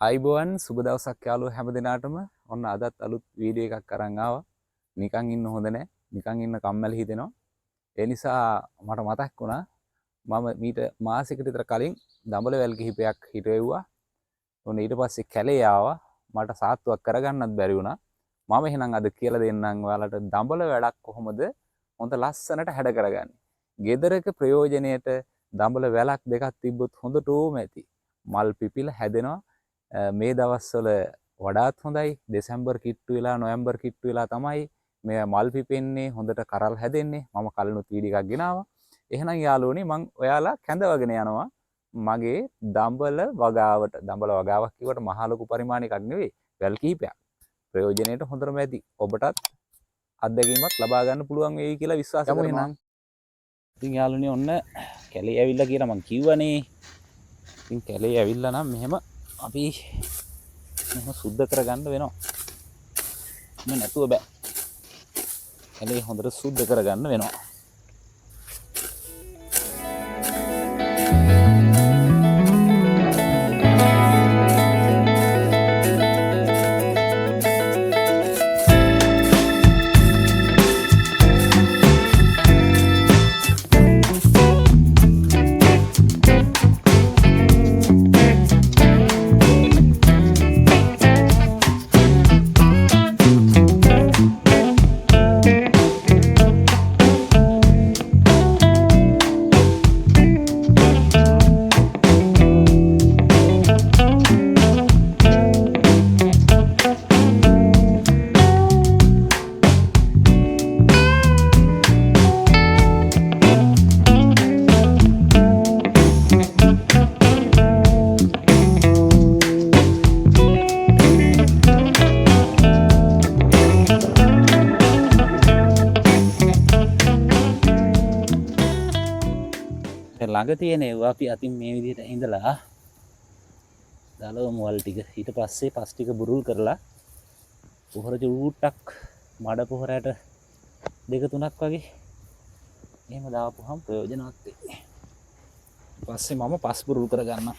අයිබෝවන් සුබ දවසක් යාළුවෝ හැම දිනාටම. ඔන්න අදත් අලුත් වීඩියෝ එකක් අරන් ආවා. නිකන් ඉන්න හොඳ නැහැ. නිකන් ඉන්න කම්මැලි හිතෙනවා. ඒ නිසා මට මතක් වුණා මම මීට මාසෙකට විතර කලින් දඹලවැල් කිහිපයක් හිටවෙව්වා. ඔන්න ඊට පස්සේ කැලේ ආවා. මට සාත්තුවක් කරගන්නත් බැරි වුණා. මම එහෙනම් අද කියලා දෙන්නම් ඔයාලට දඹල වැඩක් කොහොමද හොඳ ලස්සනට හැඩ කරගන්නේ. ගෙදරක ප්‍රයෝජනයට දඹල වැලක් දෙකක් තිබ්බොත් හොඳටම ඇති. මල් පිපිලා හැදෙනවා. මේ දවස්වල වඩාත් හොඳයි. දෙසැම්බර් කිට්ටු වෙලා නොවැම්බර් කිට්ටු වෙලා තමයි මේ මල් පිපෙන්නේ, හොඳට කරල් හැදෙන්නේ. මම කලිනුත් වීඩියෝ එකක් ගෙනාවා. එහෙනම් යාළුවනේ මම ඔයාලා කැඳවගෙන යනවා මගේ දඹල වගාවට. දඹල වගාවක් කිව්වට මහා ලොකු පරිමාණයක් නෙවෙයි. වැල් කිහිපයක්. ප්‍රයෝජනෙට හොඳටම ඇති. ඔබටත් අත්දැකීමක් ලබා ගන්න පුළුවන් වෙයි කියලා විශ්වාස කරනවා. ඉතින් යාළුවනේ ඔන්න කැලේ ඇවිල්ලා කියලා මං කිව්වනේ. ඉතින් කැලේ ඇවිල්ලා නම් මෙහෙම අපි මෙහෙම සුද්ධ කරගන්න වෙනවා. මේ නැතුව බෑ. කැලේ හොඳට සුද්ධ කරගන්න වෙනවා. ළඟ තියෙන ඒවා අපි අතින් මේ විදිහට ඇඳලා දාලා මොල් ටික ඊට පස්සේ පස් ටික බුරුල් කරලා පොහොර චූට්ටක් මඩ පොහොරට දෙක තුනක් වගේ එහෙම දාපුවහම ප්‍රයෝජනවත් වෙයි. ඊපස්සේ මම පස් බුරුල් කරගන්නම්.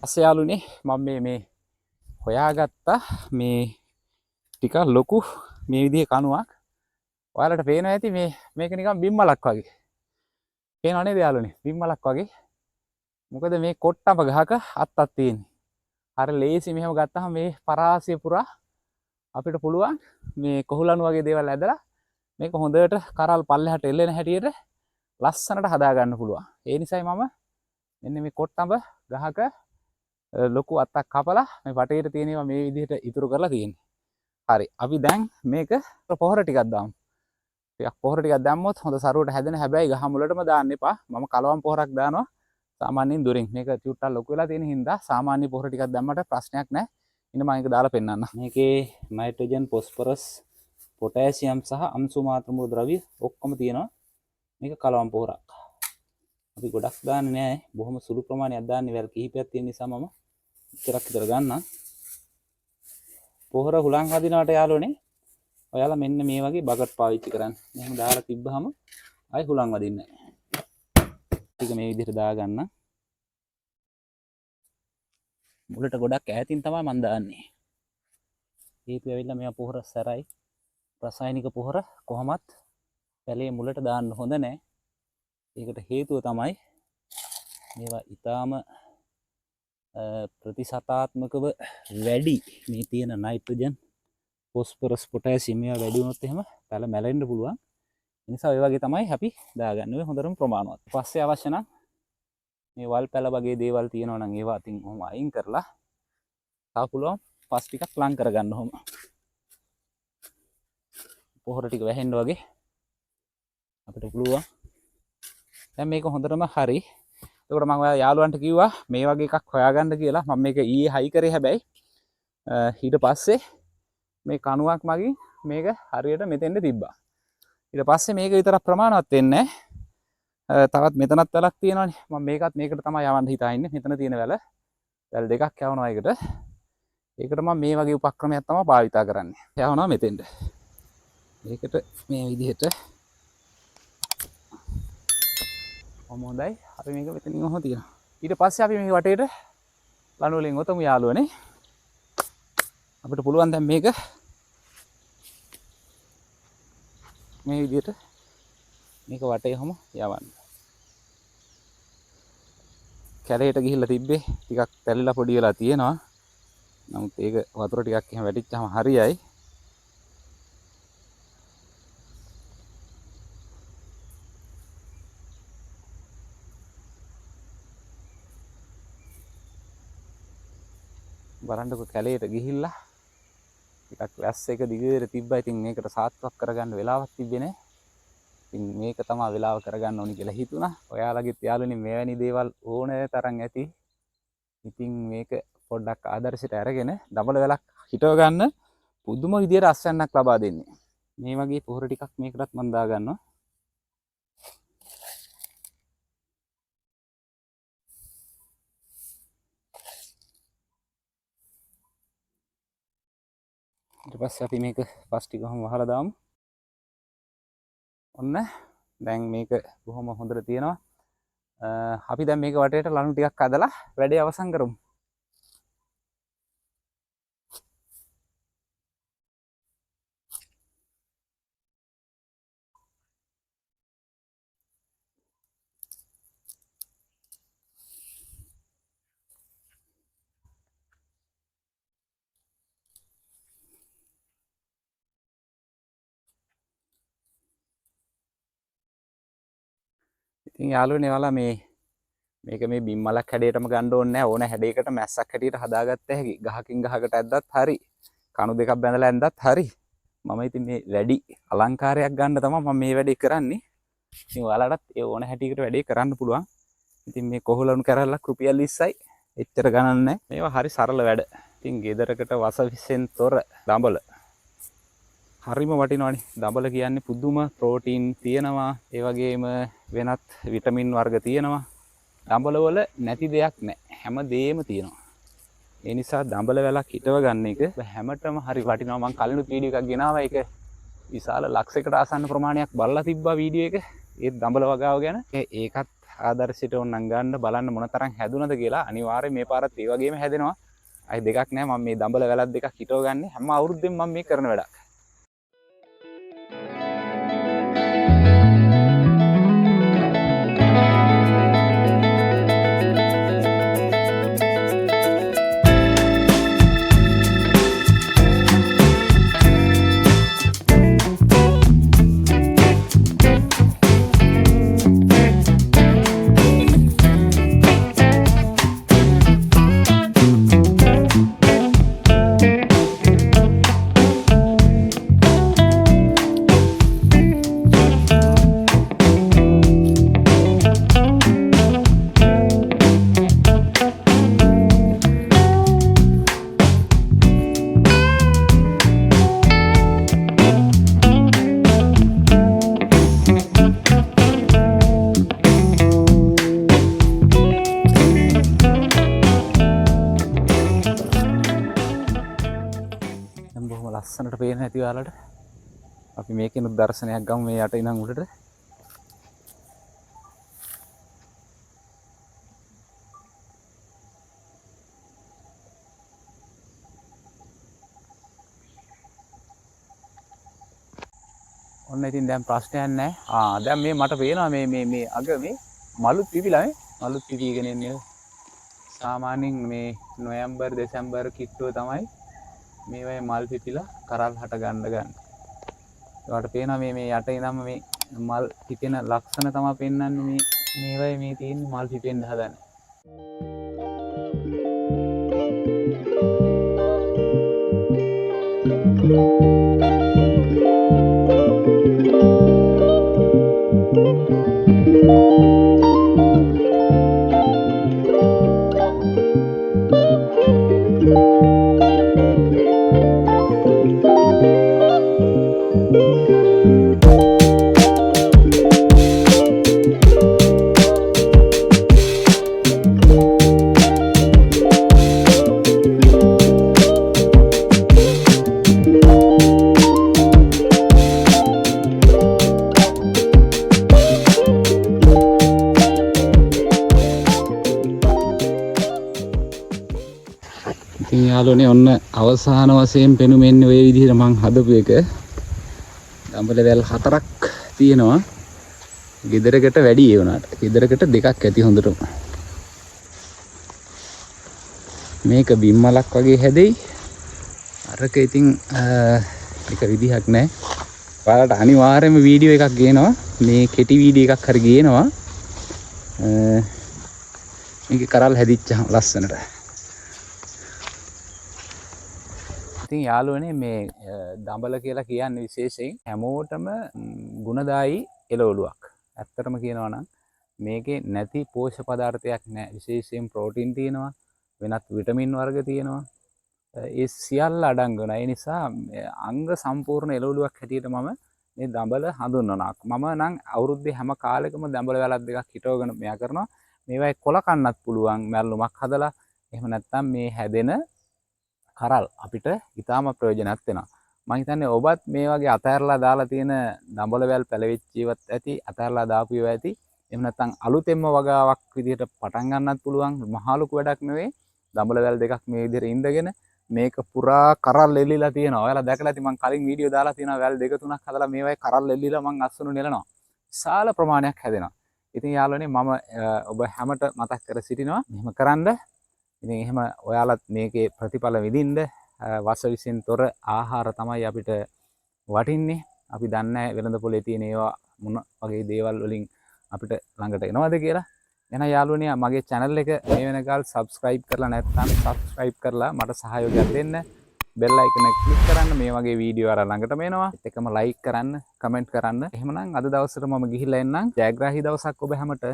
පස්සේ යාළුවනේ මම මේ හොයාගත්තා මේ ටික ලොකු මේ විදිහේ කණුවක්. ඔයාලට පේනවා ඇති මේක නිකන් බිම්මලක් වගේ. පේනව නේද යාළුවනේ? බිම්මලක් වගේ. මොකද මේ කොට්ටම ගහක අත්තක් තියෙන්නේ. අර ලේසි මෙහෙම ගත්තාම මේ පරාසය පුරා අපිට පුළුවන් මේ කොහුලණු වගේ දේවල් ඇදලා මේක හොඳට කරල් පල්ලෙහාට එල්ලෙන හැටියට ලස්සනට හදා ගන්න පුළුවන්. ඒ නිසායි මම මෙන්න මේ කොට්ටම ගහක ලොකු අත්තක් කපලා මේ වටේට තියෙනවා මේ විදිහට ඉතුරු කරලා තියෙන්නේ. හරි. අපි දැන් මේක පොහොර ටිකක් දාමු. ටිකක් පොහොර ටිකක් දැම්මොත් හොඳ සරුවට හැදෙන. හැබැයි ගහ මුලටම දාන්න එපා. මම කලවම් පොහොරක් දානවා. සාමාන්‍යයෙන් දුරින්. මේක චුට්ටක් ලොකු වෙලා තියෙන හින්දා සාමාන්‍ය පොහොර ටිකක් දැම්මට ප්‍රශ්නයක් නැහැ. ඉන්න මම ඒක දාලා පෙන්නන්න. මේකේ නයිට්‍රජන්, ෆොස්ෆරස්, පොටෑසියම් සහ අංශු මාත්‍ර මූල ද්‍රව්‍ය ඔක්කොම තියෙනවා. මේක කලවම් පොහොරක්. අපි ගොඩක් දාන්නේ නැහැ. බොහොම සුළු ප්‍රමාණයක් දාන්නේ. වැල් කිහිපයක් තියෙන නිසා මම ඉතරක් විතර ගන්නම්. පොහොර හුලං හදිනවට යාළුවනේ ඔයාලා මෙන්න මේ වගේ බකට් පාවිච්චි කරන්න. මෙහෙම දාලා තිබ්බහම ආයි හුලං වදින්නේ නැහැ. ටික මේ විදිහට දාගන්න. මුලට ගොඩක් ඈතින් තමයි මම දාන්නේ. හේතුව ඇවිල්ලා මේවා පොහොර සැරයි. රසායනික පොහොර කොහොමත් පැලේ මුලට දාන්න හොඳ නැහැ. ඒකට හේතුව තමයි මේවා ඊටාම ප්‍රතිශතාත්මකව වැඩි මේ තියෙන නයිට්‍රජන්, ෆොස්ෆරස්, පොටෑසියම් මේවා වැඩි වුණොත් එහෙම පැල මැලෙන්න පුළුවන්. ඒ නිසා ඔය වගේ තමයි අපි දාගන්නේ හොඳටම ප්‍රමාණවත්. පස්සේ අවශ්‍ය නම් මේ වල් පැල වගේ දේවල් තියෙනවා නම් ඒවා අතින් ඔහොම අයින් කරලා තව පුළුවන් පස් ටිකක් ලං කරගන්න ඔහොම. පොහොර ටික වැහෙන්න වගේ අපිට පුළුවන්. දැන් මේක හොඳටම හරි. එතකොට මම ඔයා යාළුවන්ට කිව්වා මේ වගේ එකක් හොයාගන්න කියලා. මම මේක ඊයේ හයි කරේ හැබැයි ඊට පස්සේ මේ කණුවක් මගින් මේක හරියට මෙතෙන්ට තිබ්බා. ඊට පස්සේ මේක විතරක් ප්‍රමාණවත් වෙන්නේ නැහැ. තවත් මෙතනත් වැලක් තියෙනවානේ. මම මේකත් මේකට තමයි යවන්න හිතා ඉන්නේ. මෙතන තියෙන වැල. වැල් දෙකක් යවනවා ඒකට. ඒකට මම මේ වගේ උපක්‍රමයක් තමයි භාවිතා කරන්නේ. යවනවා මෙතෙන්ට. මේකට මේ විදිහට හොඳයි. අපි මේක මෙතනින් ඔහොම තියනවා. ඊට පස්සේ අපි මේ වටේට ලණු වලින් ඔතමු යාළුවනේ. අපිට පුළුවන් දැන් මේක මේ විදිහට මේක වටේ ඔහොම යවන්න. කැලේට ගිහිල්ලා තිබ්බේ ටිකක් තැලිලා පොඩි වෙලා තියෙනවා. නමුත් ඒක වතුර ටිකක් එහෙම වැටිච්චාම හරියයි. බලන්නකො කැලේට ගිහිල්ලා ටිකක් වැස්ස එක දිගට තිබ්බා. ඉතින් මේකට සාත්‍වක් කරගන්න වෙලාවක් තිබ්බේ නැහැ. ඉතින් මේක තමයි වෙලාව කරගන්න ඕනි කියලා හිතුණා. ඔයාලගෙත් යාළුවනේ මෙවැනි දේවල් ඕනෑ තරම් ඇති. ඉතින් මේක පොඩ්ඩක් ආදර්ශයට අරගෙන ඩබල් වැලක් හිටව ගන්න පුදුම විදියට අස්වැන්නක් ලබා දෙන්නේ. මේ වගේ පොහොර ටිකක් මේකටත් මම දා ගන්නවා. ඊට පස්සේ අපි මේක පස් ටික කොහොම වහලා දාමු. ඔන්න දැන් මේක බොහොම හොඳට තියෙනවා. අපි දැන් මේක වටේට ලණු ටිකක් අදලා වැඩේ අවසන් කරමු. ඉතින් යාළුවනේ ඔයාලා මේක මේ බිම්මලක් හැඩයටම ගන්න ඕනේ නැහැ. ඕන හැඩයකට මැස්සක් හැටියට හදාගත්ත හැකි. ගහකින් ගහකට ඇද්දත් හරි. කණු දෙකක් බැඳලා ඇඳත් හරි. මම ඉතින් මේ වැඩි අලංකාරයක් ගන්න තමයි මම මේ වැඩේ කරන්නේ. ඉතින් ඔයාලටත් ඒ ඕන හැටියකට වැඩේ කරන්න පුළුවන්. ඉතින් මේ කොහොලුණු කැරල්ලක් රුපියල් 20යි. එච්චර ගණන් නැහැ. මේවා හරි සරල වැඩ. ඉතින් ගෙදරකට වසවිසෙන් තොර දඹල. හරිම වටිනවනේ. දඹල කියන්නේ පුදුම ප්‍රෝටීන් තියෙනවා. ඒ වගේම වෙනත් විටමින් වර්ග තියෙනවා. දඹල වල නැති දෙයක් නැහැ. හැමදේම තියෙනවා. ඒ නිසා දඹල වැලක් හිටව ගන්න එක හැමතෙම හරි වටිනවා. මම කලිනුත් වීඩියෝ එකක් ගෙනාවා. ඒක විශාල ලක්ෂයකට ආසන්න ප්‍රමාණයක් බලලා තිබ්බා වීඩියෝ එක. ඒ දඹල වගාව ගැන. ඒකත් ආදර්ශයට ඕනනම් ගන්න බලන්න මොන තරම් හැදුනද කියලා. අනිවාර්යයෙන් මේ පාරත් ඒ වගේම හැදෙනවා. අයි දෙකක් නැහැ. මම මේ දඹල වැලක් දෙකක් හිටව ගන්න හැම අවුරුද්දෙම මම මේ කරන වැඩක්. ලස්සනට පේන ඇති ඔයාලට. අපි මේකෙනුත් දර්ශනයක් ගමු මේ යට ඉඳන් උඩට. ඔන්න ඉතින් දැන් ප්‍රශ්නයක් නැහැ. දැන් මේ මට පේනවා මේ අග මේ මලුත් පිපිලා මේ මලුත් පිපිගෙන ඉන්නේ. සාමාන්‍යයෙන් මේ නොවැම්බර් දෙසැම්බර් කිට්ටුව තමයි මේ වගේ මල් පිපිලා කරල් හට ගන්න. ඒවට පේනවා මේ යට ඉඳන්ම මේ මල් පිපෙන ලක්ෂණ තමයි පෙන්වන්නේ මේ වගේ මේ තියෙන මල් පිපෙන්න හදන. යාළුවනේ ඔන්න අවසාන වශයෙන් පෙනුමෙන්නේ ওই විදිහට මං හදපු එක. දඹල වැල් 4ක් තියෙනවා. ගෙදරකට වැඩි ඒ වුණාට. ගෙදරකට 2ක් ඇති හොඳටම. මේක බිම්මලක් වගේ හැදෙයි. අරක ඉතින් එක විදිහක් නැහැ. ඔයාලට අනිවාර්යයෙන්ම වීඩියෝ එකක් ගේනවා. මේ කෙටි වීඩියෝ එකක් හරි ගේනවා. මේක කරල් හැදිච්චා ලස්සනට. ඉතින් යාළුවනේ මේ දඹල කියලා කියන්නේ විශේෂයෙන් හැමෝටම ගුණදායි එළවලුවක්. ඇත්තටම කියනවා නම් මේකේ නැති පෝෂක පදාර්ථයක් නැහැ. විශේෂයෙන් ප්‍රෝටීන් තියෙනවා, වෙනත් විටමින් වර්ග තියෙනවා. ඒ සියල්ල අඩංගු වෙනවා. ඒ නිසා අංග සම්පූර්ණ එළවලුවක් හැටියට මම මේ දඹල හඳුන්වනවා. මම නම් අවුරුද්දේ හැම කාලෙකම දඹල වැලක් දෙකක් හිටවගෙන මෙයා කරනවා. මේවයි කොල කන්නත් පුළුවන් මැල්ලුමක් හදලා. එහෙම නැත්නම් මේ හැදෙන කරල් අපිට ඉතාම ප්‍රයෝජනවත් වෙනවා. මම හිතන්නේ ඔබත් මේ වගේ අතහැරලා දාලා තියෙන දඹල වැල් පැලවිච්ච ඒවත් ඇති, අතහැරලා දාපු ඒවා ඇති. එහෙම නැත්නම් අලුතෙන්ම වගාවක් විදිහට පටන් ගන්නත් පුළුවන්. මහා ලොකු වැඩක් නෙවෙයි. දඹල වැල් දෙකක් මේ විදිහට ඉඳගෙන මේක පුරා කරල් එල්ලිලා තියෙනවා. ඔයාලා දැකලා ඇති මම කලින් වීඩියෝ දාලා තියෙනවා වැල් දෙක තුනක් හදලා මේවයි කරල් එල්ලිලා මම අස්වනු නෙලනවා. විශාල ප්‍රමාණයක් හැදෙනවා. ඉතින් යාළුවනේ මම ඔබ හැමට මතක් කර සිටිනවා මෙහෙම කරන්න. ඉතින් එහෙම ඔයාලත් මේකේ ප්‍රතිඵල විඳින්න වස විසින් තොර ආහාර තමයි අපිට වටින්නේ. අපි දන්නේ වෙළඳ පොලේ තියෙන ඒවා මොන වගේ දේවල් වලින් අපිට ළඟට එනවද කියලා. එහෙනම් යාළුවනේ මගේ channel එක මේ වෙනකල් subscribe කරලා නැත්නම් subscribe කරලා මට සහයෝගයක් දෙන්න. bell icon එක click කරන්න. මේ වගේ වීඩියෝ අර ළඟටම එනවා. ඒත් එකම like කරන්න, comment කරන්න. එහෙමනම් අද දවසට මම ගිහිල්ලා එන්නම්. ජයග්‍රාහී දවසක් ඔබ හැමට.